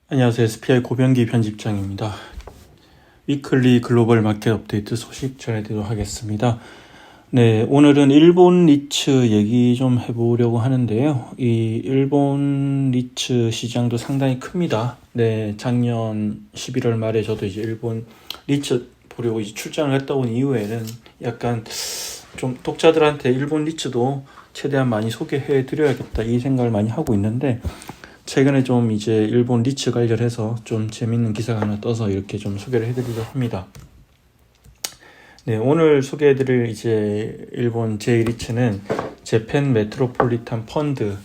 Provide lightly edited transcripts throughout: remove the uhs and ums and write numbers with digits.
안녕하세요. SPI 고병기 편집장입니다. 위클리 글로벌 마켓 업데이트 소식 전해드리도록 하겠습니다. 네, 오늘은 일본 리츠 얘기 좀 해보려고 하는데요. 이 일본 리츠 시장도 상당히 큽니다. 네, 작년 11월 말에 저도 이제 일본 리츠 보려고 이제 출장을 했다 온 이후에는 약간 좀 독자들한테 일본 리츠도 최대한 많이 소개해 드려야겠다 이 생각을 많이 하고 있는데, 최근에 좀 이제 일본 리츠 관련해서 좀 재밌는 기사가 하나 떠서 이렇게 좀 소개를 해드리려고 합니다. 네, 오늘 소개해드릴 이제 일본 제1리츠는 재팬 메트로폴리탄 펀드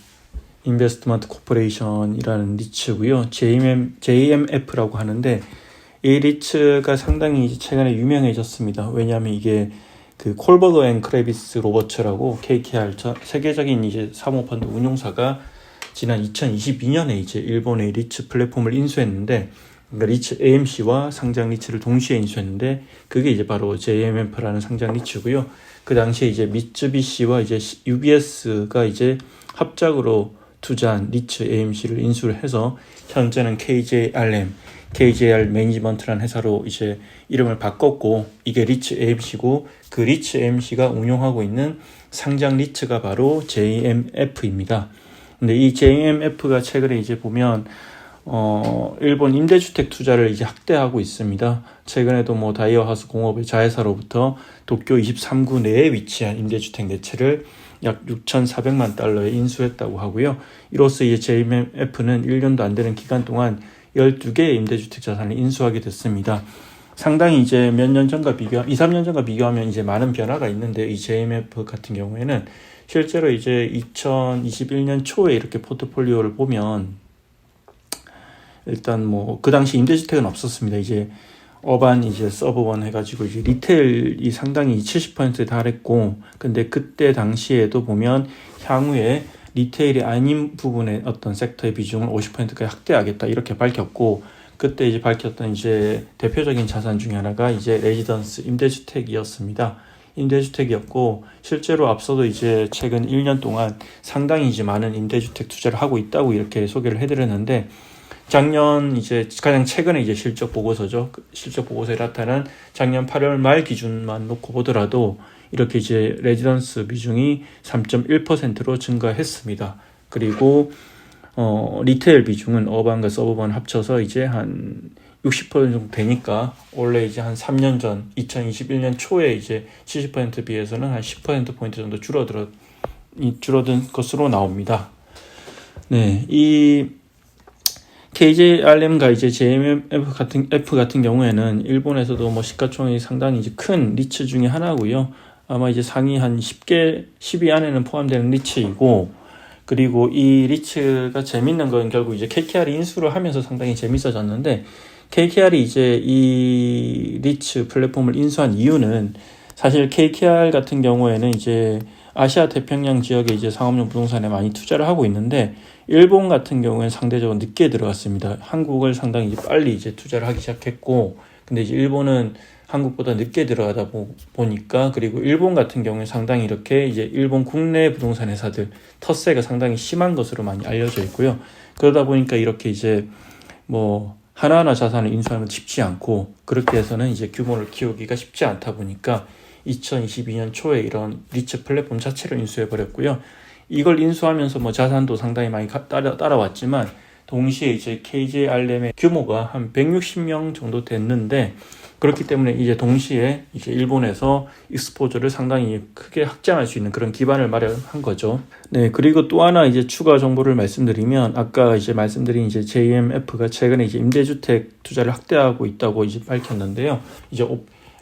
인베스트먼트 코퍼레이션이라는 리츠고요. JMF라고 하는데, 이 리츠가 상당히 이제 최근에 유명해졌습니다. 왜냐하면 이게 그 콜버그 앤 크레비스 로버츠라고 KKR 세계적인 이제 사모펀드 운용사가 지난 2022년에 이제 일본의 리츠 플랫폼을 인수했는데, 그러니까 리츠 AMC와 상장 리츠를 동시에 인수했는데, 그게 이제 바로 JMF라는 상장 리츠고요. 그 당시에 이제 미쯔비시와 이제 UBS가 이제 합작으로 투자한 리츠 AMC를 인수를 해서 현재는 KJR 매니지먼트라는 회사로 이제 이름을 바꿨고, 이게 리츠 AMC고, 그 리츠 AMC가 운용하고 있는 상장 리츠가 바로 JMF입니다. 근데 이 JMF가 최근에 이제 보면 일본 임대주택 투자를 이제 확대하고 있습니다. 최근에도 뭐 다이어하우스 공업의 자회사로부터 도쿄 23구 내에 위치한 임대주택 네 채를 약 6,400만 달러에 인수했다고 하고요. 이로써 이제 JMF는 1년도 안 되는 기간 동안 12개의 임대주택 자산을 인수하게 됐습니다. 상당히 이제 몇 년 전과 2, 3년 전과 비교하면 이제 많은 변화가 있는데, 이 JMF 같은 경우에는 실제로 이제 2021년 초에 이렇게 포트폴리오를 보면, 일단 뭐 그 당시 임대주택은 없었습니다. 이제 어반 이제 서브원 해가지고 이제 리테일이 상당히 70%에 달했고, 근데 그때 당시에도 보면 향후에 리테일이 아닌 부분의 어떤 섹터의 비중을 50%까지 확대하겠다 이렇게 밝혔고, 그때 이제 밝혔던 이제 대표적인 자산 중에 하나가 이제 레지던스 임대주택이었고, 실제로 앞서도 이제 최근 1년 동안 상당히 이제 많은 임대주택 투자를 하고 있다고 이렇게 소개를 해드렸는데, 작년 이제 가장 최근에 이제 실적 보고서죠. 실적 보고서에 나타난 작년 8월 말 기준만 놓고 보더라도 이렇게 이제 레지던스 비중이 3.1%로 증가했습니다. 그리고 리테일 비중은 어반과 서브반 합쳐서 이제 한 60% 정도 되니까, 원래 이제 한 3년 전 2021년 초에 이제 70% 비해서는 한 10%포인트 정도 줄어든 것으로 나옵니다. 네, 이 KJRM과 이제 JMF 같은 경우에는 일본에서도 뭐 시가총액이 상당히 이제 큰 리츠 중에 하나고요. 아마 이제 상위 한 10위 안에는 포함되는 리츠이고, 그리고 이 리츠가 재밌는 건 결국 이제 KKR이 인수를 하면서 상당히 재밌어졌는데, KKR이 이제 이 리츠 플랫폼을 인수한 이유는, 사실 KKR 같은 경우에는 이제 아시아 태평양 지역에 이제 상업용 부동산에 많이 투자를 하고 있는데, 일본 같은 경우에는 상대적으로 늦게 들어갔습니다. 한국을 상당히 이제 빨리 이제 투자를 하기 시작했고, 근데 이제 일본은 한국보다 늦게 들어가다 보니까, 그리고 일본 같은 경우에 상당히 이렇게 이제 일본 국내 부동산 회사들 텃세가 상당히 심한 것으로 많이 알려져 있고요. 그러다 보니까 이렇게 이제 뭐 하나하나 자산을 인수하면 쉽지 않고, 그렇게 해서는 이제 규모를 키우기가 쉽지 않다 보니까 2022년 초에 이런 리츠 플랫폼 자체를 인수해 버렸고요. 이걸 인수하면서 뭐 자산도 상당히 많이 따라왔지만, 동시에 이제 KJRM의 규모가 한 160명 정도 됐는데, 그렇기 때문에 이제 동시에 이제 일본에서 익스포저를 상당히 크게 확장할 수 있는 그런 기반을 마련한 거죠. 네, 그리고 또 하나 이제 추가 정보를 말씀드리면, 아까 이제 말씀드린 이제 JMF가 최근에 이제 임대주택 투자를 확대하고 있다고 이제 밝혔는데요. 이제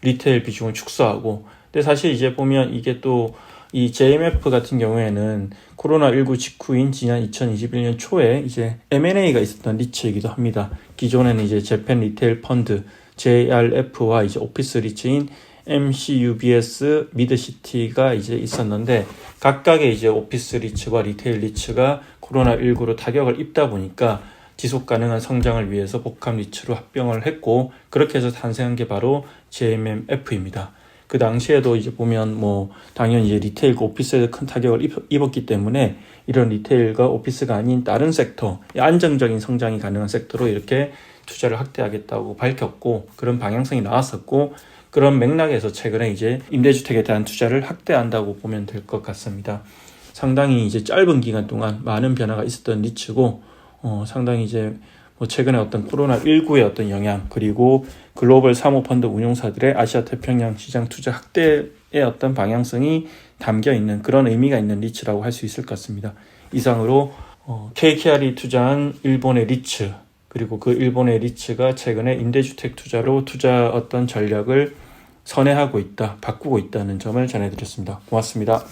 리테일 비중을 축소하고, 근데 사실 이제 보면 이게 또 이 JMF 같은 경우에는 코로나19 직후인 지난 2021년 초에 이제 M&A가 있었던 리츠이기도 합니다. 기존에는 이제 재팬 리테일 펀드 JRF와 이제 오피스 리츠인 MCUBS 미드시티가 이제 있었는데, 각각의 이제 오피스 리츠와 리테일 리츠가 코로나19로 타격을 입다 보니까 지속 가능한 성장을 위해서 복합 리츠로 합병을 했고, 그렇게 해서 탄생한 게 바로 JMF입니다. 그 당시에도 이제 보면 뭐 당연히 이제 리테일과 오피스에 큰 타격을 입었기 때문에 이런 리테일과 오피스가 아닌 다른 섹터, 안정적인 성장이 가능한 섹터로 이렇게 투자를 확대하겠다고 밝혔고 그런 방향성이 나왔었고 그런 맥락에서 최근에 이제 임대주택에 대한 투자를 확대한다고 보면 될 것 같습니다. 상당히 이제 짧은 기간 동안 많은 변화가 있었던 니츠고 상당히 이제 뭐 최근에 어떤 코로나19의 어떤 영향 그리고 글로벌 사모펀드 운용사들의 아시아 태평양 시장 투자 확대의 어떤 방향성이 담겨 있는 그런 의미가 있는 리츠라고 할 수 있을 것 같습니다. 이상으로 KKR이 투자한 일본의 리츠 그리고 그 일본의 리츠가 최근에 임대주택 투자로 투자 어떤 전략을 선회하고 있다, 바꾸고 있다는 점을 전해드렸습니다. 고맙습니다.